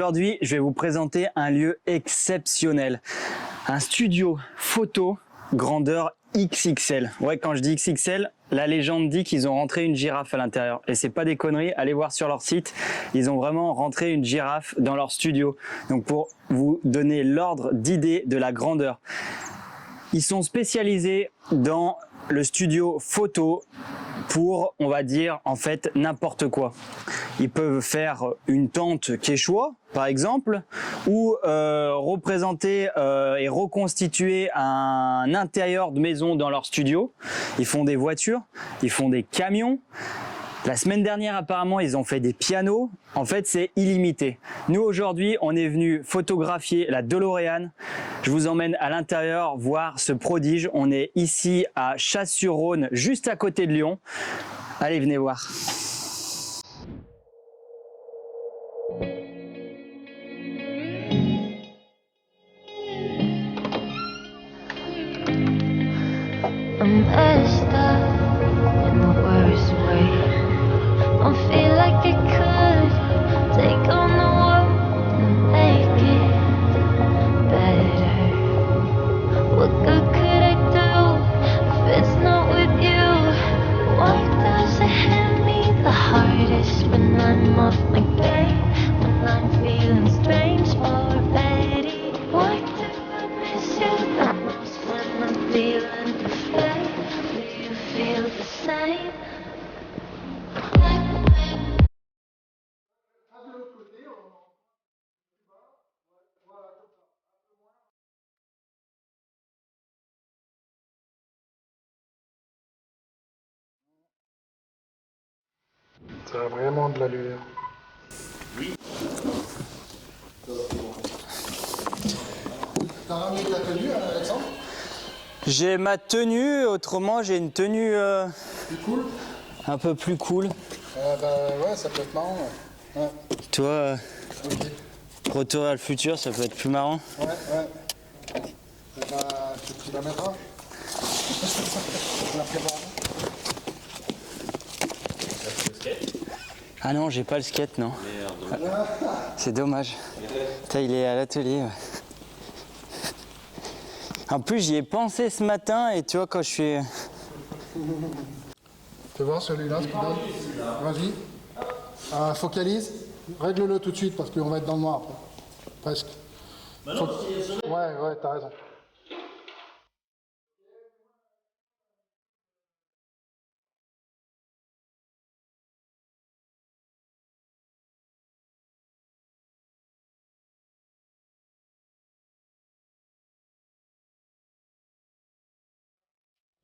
Aujourd'hui, je vais vous présenter un lieu exceptionnel. Un studio photo grandeur XXL. Ouais, quand je dis XXL, la légende dit qu'ils ont rentré une girafe à l'intérieur. Et c'est pas des conneries, allez voir sur leur site. Ils ont vraiment rentré une girafe dans leur studio. Donc pour vous donner l'ordre d'idée de la grandeur. Ils sont spécialisés dans le studio photo pour, on va dire, en fait, n'importe quoi. Ils peuvent faire une tente quechua, par exemple, ou représenter et reconstituer un intérieur de maison dans leur studio. Ils font des voitures, ils font des camions. La semaine dernière, apparemment, ils ont fait des pianos. En fait, c'est illimité. Nous, aujourd'hui, on est venu photographier la DeLorean. Je vous emmène à l'intérieur voir ce prodige. On est ici à Chasse-sur-Rhône, juste à côté de Lyon. Allez, venez voir. Don't feel like I could take on the world and make it better. What good could I do if it's not with you? Why does it hit me the hardest when I'm off my game? When I'm feeling strange already? Why do I miss you the most when I'm feeling afraid? Do you feel the same? Ça a vraiment de l'allure. Oui. T'as ramené ta tenue, Alexandre? J'ai ma tenue, autrement j'ai une tenue C'est cool. un peu plus cool. Ouais, ça peut être marrant. Ouais. Toi, Ok. Retour à le futur, ça peut être plus marrant. Ouais. Tu la mettras? La préparer. Ah non, j'ai pas le skate, non. Merde. C'est dommage. Putain, il est à l'atelier. Ouais. En plus, j'y ai pensé ce matin et tu vois, quand je suis... Fais voir celui-là, ce qu'il donne. Vas-y. Focalise. Règle-le tout de suite parce qu'on va être dans le noir après. Presque. Bah non, Ouais, t'as raison.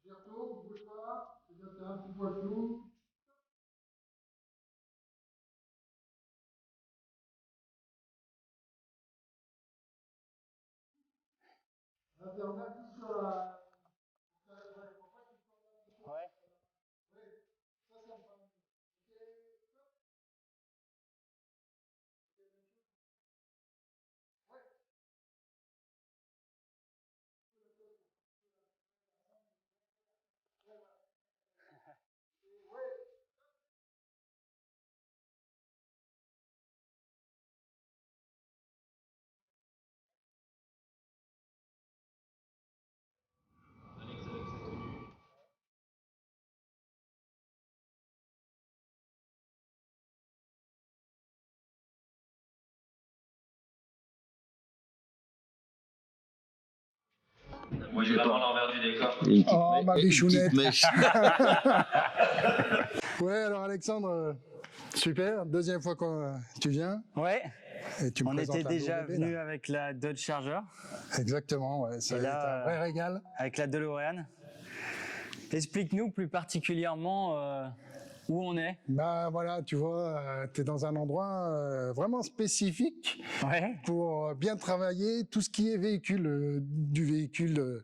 Bientôt, bouge pas. C'est un petit poil flou. Internet sur la... Ouais. Moi j'ai vraiment l'envers du décor. Oh, ma bichounette. Mèche. Ouais, alors Alexandre, super. Deuxième fois que tu viens. Ouais. Et tu me On présentes était un déjà beau bébé, venu là. avec la Dodge Charger, Exactement, ouais. Ça Et va là, être un vrai régal. avec la DeLorean. Explique-nous plus particulièrement où on est. Bah voilà, tu vois, tu es dans un endroit vraiment spécifique Ouais. pour bien travailler tout ce qui est véhicule, du véhicule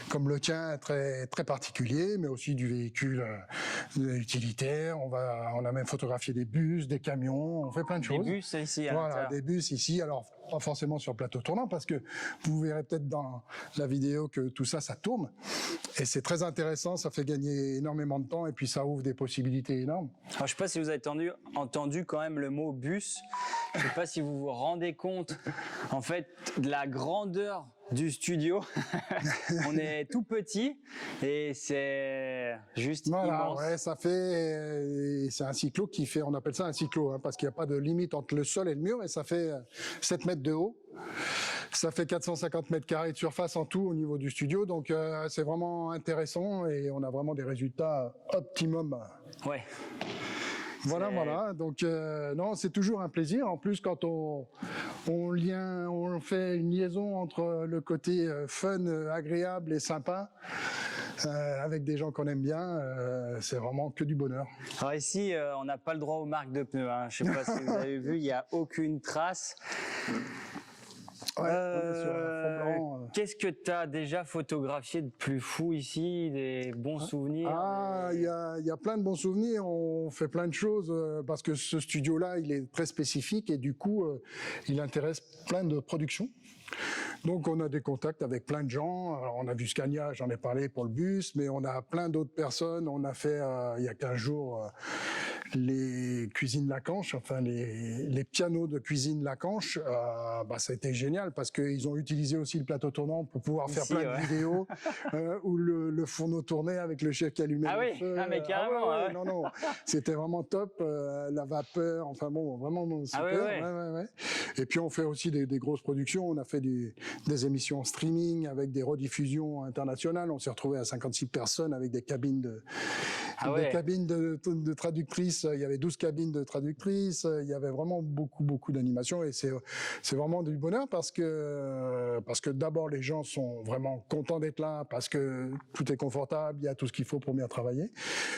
comme le tien, très très particulier, mais aussi du véhicule utilitaire. On a même photographié des bus, des camions, on fait plein de Des choses. bus ici à Voilà, l'intérieur. des bus ici. Alors pas forcément sur plateau tournant parce que vous verrez peut-être dans la vidéo que tout ça, ça tourne et c'est très intéressant. Ça fait gagner énormément de temps et puis ça ouvre des possibilités énormes. énorme. Alors, je ne sais pas si vous avez entendu quand même le mot bus. Je ne sais pas si vous vous rendez compte en fait de la grandeur du studio. On est tout petit et c'est juste Voilà, immense. ouais, ça fait, c'est un cyclo qui fait, on appelle ça un cyclo, hein, parce qu'il n'y a pas de limite entre le sol et le mur, et ça fait 7 mètres de haut. Ça fait 450 mètres carrés de surface en tout au niveau du studio, donc c'est vraiment intéressant et on a vraiment des résultats optimum. Ouais. Voilà. Donc non, c'est toujours un plaisir. En plus, quand on fait une liaison entre le côté fun, agréable et sympa, avec des gens qu'on aime bien, c'est vraiment que du bonheur. Alors ici, on n'a pas le droit aux marques de pneus. Hein. Je ne sais pas si vous avez vu, il n'y a aucune trace. Ouais, on est sur un fond blanc. Qu'est-ce que tu as déjà photographié de plus fou ici, des bons souvenirs? Il y a plein de bons souvenirs. On fait plein de choses parce que ce studio-là, il est très spécifique et du coup, il intéresse plein de productions. Donc, on a des contacts avec plein de gens. Alors, on a vu Scania, j'en ai parlé pour le bus, mais on a plein d'autres personnes. On a fait, il y a 15 jours, les cuisines Lacanche, enfin les pianos de cuisine Lacanche. Ça a été génial parce qu'ils ont utilisé aussi le plateau tournant pour pouvoir faire plein de vidéos où le fourneau tournait avec le chef qui allumait le feu. Ah mais carrément. ouais. Non, c'était vraiment top. La vapeur, enfin bon, vraiment super. Ouais. Et puis on fait aussi des grosses productions. On a fait des émissions en streaming avec des rediffusions internationales. On s'est retrouvé à 56 personnes avec des cabines de traductrices. Il y avait 12 cabines de traductrices. Il y avait vraiment beaucoup d'animations et c'est vraiment du bonheur parce que d'abord les gens sont vraiment contents d'être là parce que tout est confortable, il y a tout ce qu'il faut pour bien travailler.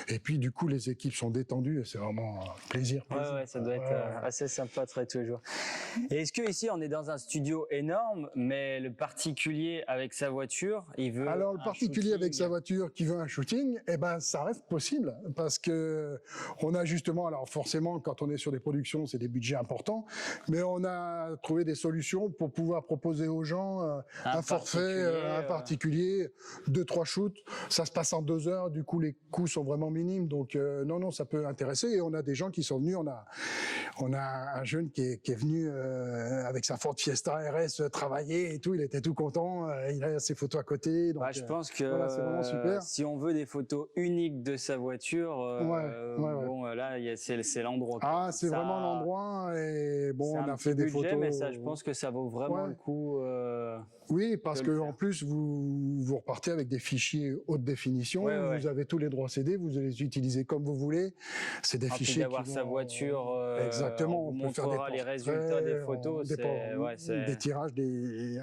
Et puis du coup les équipes sont détendues et c'est vraiment un plaisir. Ouais, ça doit être assez sympa de travailler tous les jours. Et est-ce que ici on est dans un studio énorme, mais le particulier avec sa voiture, il veut alors le particulier avec sa voiture qui veut un shooting, eh ben ça reste possible parce que on a justement, alors forcément quand on est sur des productions c'est des budgets importants, mais on a trouvé des solutions pour pouvoir proposer aux gens un forfait, un particulier, 2-3 shoots, ça se passe en 2 heures, du coup les coûts sont vraiment minimes, donc non ça peut intéresser et on a des gens qui sont venus, on a un jeune qui est venu avec sa Ford Fiesta RS travailler et tout, il était tout content, il a ses photos à côté. Donc, je pense que voilà, c'est vraiment super. Si on veut des photos uniques de sa voiture, bon là c'est l'endroit. Ah, c'est vraiment l'endroit et bon, on a fait des photos. Mais ça, je pense que ça vaut vraiment le coup. Oui, parce que en plus vous repartez avec des fichiers haute définition. Vous avez tous les droits CD, vous les utilisez comme vous voulez. C'est des fichiers. D'avoir sa voiture. Exactement. On peut faire des portraits, les résultats des photos. Des tirages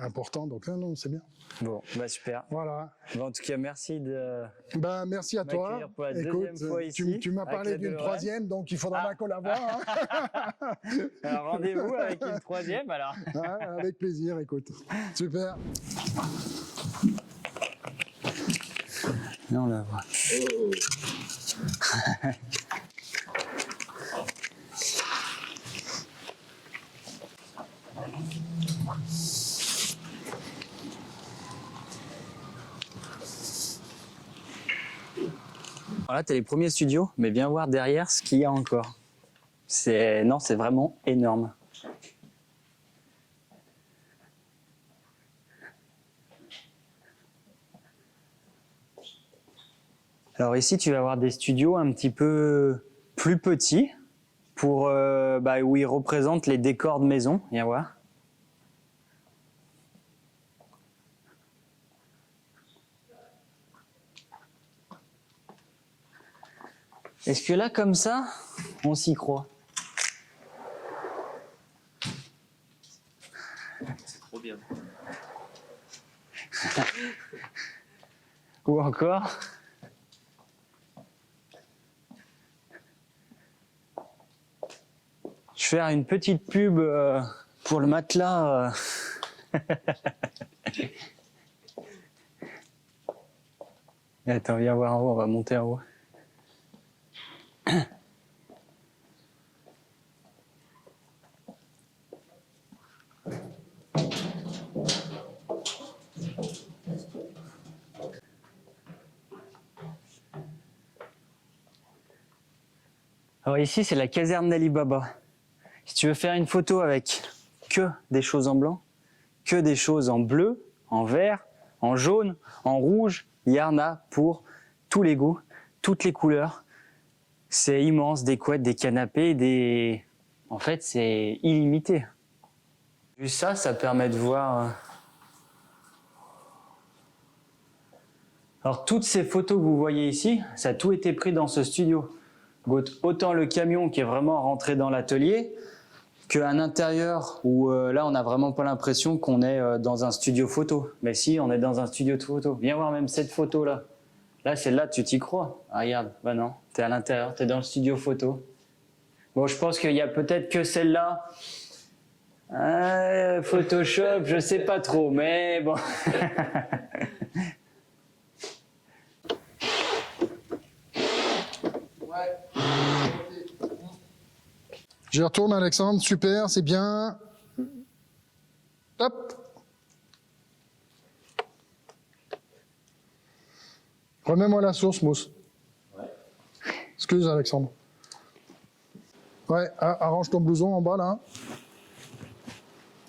importants. Donc non, c'est bien. Bon, super. Voilà. En tout cas, merci de. Merci à toi. Pour la deuxième fois ici. Tu m'as parlé d'une troisième, donc il faudra bien qu'on la voie. Hein. Alors rendez-vous avec une troisième alors. Avec plaisir, écoute. Super. Là, on la voit. Voilà, tu as les premiers studios, mais viens voir derrière ce qu'il y a encore. C'est vraiment énorme. Alors ici, tu vas avoir des studios un petit peu plus petits pour où ils représentent les décors de maison. Viens voir. Est-ce que là, comme ça, on s'y croit? C'est trop bien. Ou encore? Je vais faire une petite pub pour le matelas. Attends, viens voir en haut, on va monter en haut. Alors ici, c'est la caserne d'Ali Baba. Si tu veux faire une photo avec que des choses en blanc, que des choses en bleu, en vert, en jaune, en rouge, il y en a pour tous les goûts, toutes les couleurs. C'est immense, des couettes, des canapés, des... En fait, c'est illimité. Juste ça, ça permet de voir... Alors, toutes ces photos que vous voyez ici, ça a tout été pris dans ce studio. Autant le camion qui est vraiment rentré dans l'atelier, qu'un intérieur où là, on n'a vraiment pas l'impression qu'on est dans un studio photo. Mais si, on est dans un studio de photo. Viens voir même cette photo-là. Là, celle-là, tu t'y crois. Ah, regarde, bah non, t'es à l'intérieur, t'es dans le studio photo. Bon, je pense qu'il y a peut-être que celle-là. Photoshop, je sais pas trop, mais bon. J'y retourne, Alexandre. Super, c'est bien. Hop. Remets-moi la source, Mousse. Ouais. Excuse, Alexandre. Ouais, arrange ton blouson en bas, là.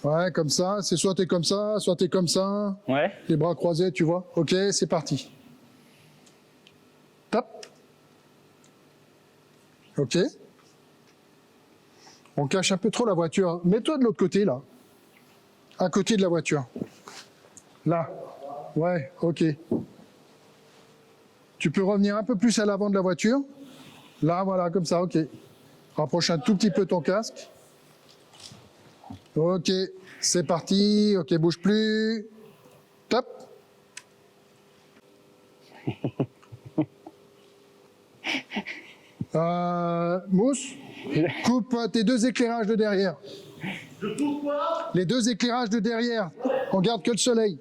Ouais, comme ça. C'est soit t'es comme ça, soit t'es comme ça. Ouais. Les bras croisés, tu vois. Ok, c'est parti. Top. Ok. On cache un peu trop la voiture. Mets-toi de l'autre côté, là. À côté de la voiture. Là. Ouais, ok. Tu peux revenir un peu plus à l'avant de la voiture. Là, voilà, comme ça, ok. Rapproche un tout petit peu ton casque. Ok, c'est parti. Ok, bouge plus. Top. Mousse, coupe tes deux éclairages de derrière. Je coupe quoi? Les deux éclairages de derrière. On garde que le soleil.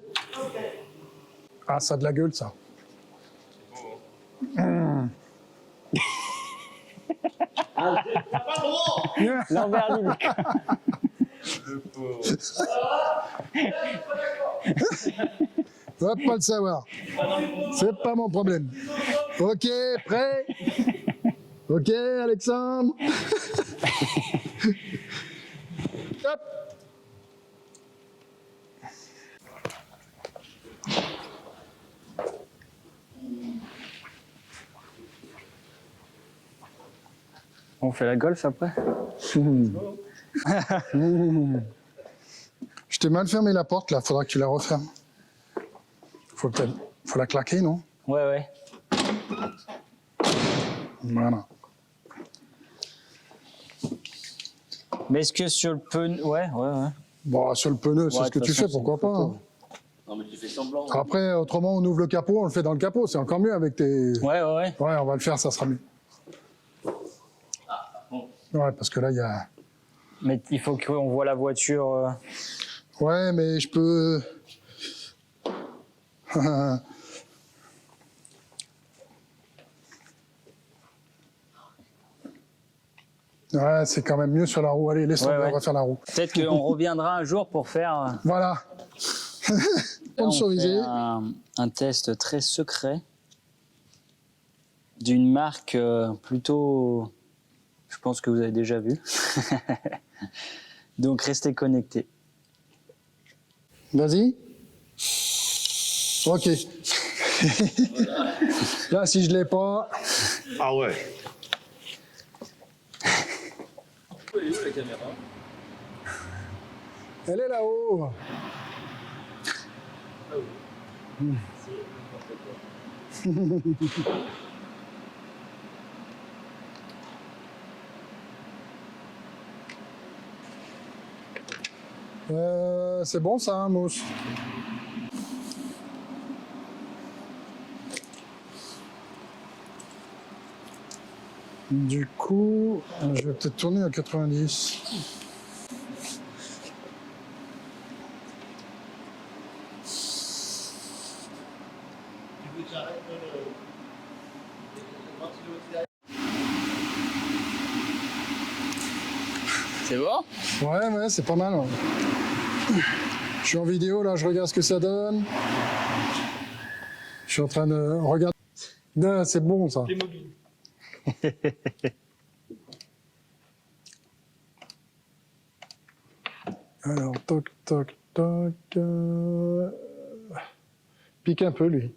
Ah, ça a de la gueule, ça. Lamberline. On va pas le savoir. C'est pas mon problème. Ok, prêt? Ok, Alexandre. Hop. On fait la golf après? Je t'ai mal fermé la porte, là. Faudra que tu la refermes. Faut la claquer, non? Ouais, ouais. Voilà. Mais est-ce que sur le pneu... Ouais. Bon, sur le pneu, c'est Ouais, ce que de tu toute fais, façon, pourquoi c'est une pas. photo. Hein. Non, mais tu fais semblant. Après, autrement, on ouvre le capot, on le fait dans le capot. C'est encore mieux avec tes... Ouais. Ouais, on va le faire, ça sera mieux. Ouais, parce que là, il y a... Mais il faut qu'on voit la voiture... Ouais, mais je peux... Ouais, c'est quand même mieux sur la roue. Allez, laisse tomber, Ouais. on va faire la roue. Peut-être qu'on reviendra un jour pour faire... Voilà. Là, on Sponsorisé. fait un test très secret d'une marque plutôt... Je pense que vous avez déjà vu. Donc, restez connectés. Vas-y. Ok. Là, si je l'ai pas... Ah ouais. Elle est où la caméra? Elle est là-haut. C'est bon ça, hein, Mousse? Du coup, je vais peut-être tourner à 90. C'est bon? Ouais, c'est pas mal. Ouais. Je suis en vidéo, là, je regarde ce que ça donne. Je suis en train de regarder. Non, c'est bon, ça. Alors, toc, toc, toc. Pique un peu, lui.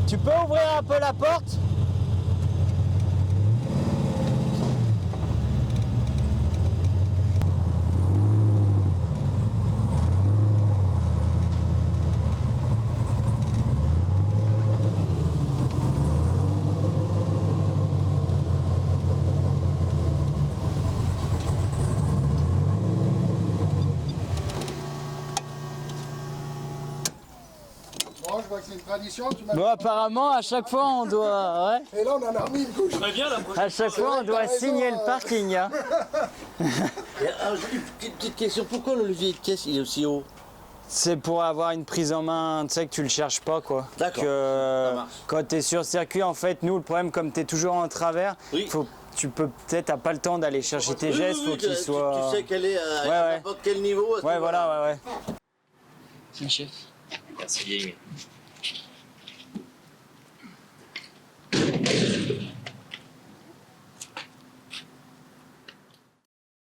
Tu peux ouvrir un peu la porte? Bon, je vois que c'est une tradition. Tu m'as Bon, apparemment, à chaque fois, on doit... Ouais. Et là, on en a remis une couche. Très bien la prochaine. À chaque fois, on doit signer le parking. Hein. Et alors, j'ai une petite question, pourquoi le levier de caisse il est aussi haut? C'est pour avoir une prise en main, tu sais, que tu le cherches pas, quoi. D'accord, Que, ça marche. quand tu es sur circuit, en fait, nous, le problème, comme tu es toujours en travers, Oui. tu peux peut-être, t'as pas le temps d'aller chercher tes gestes, faut qu'ils soient... Tu sais qu'elle est à ouais. n'importe quel niveau. à ce Ouais, moment-là. voilà, ouais. Merci chef. Merci.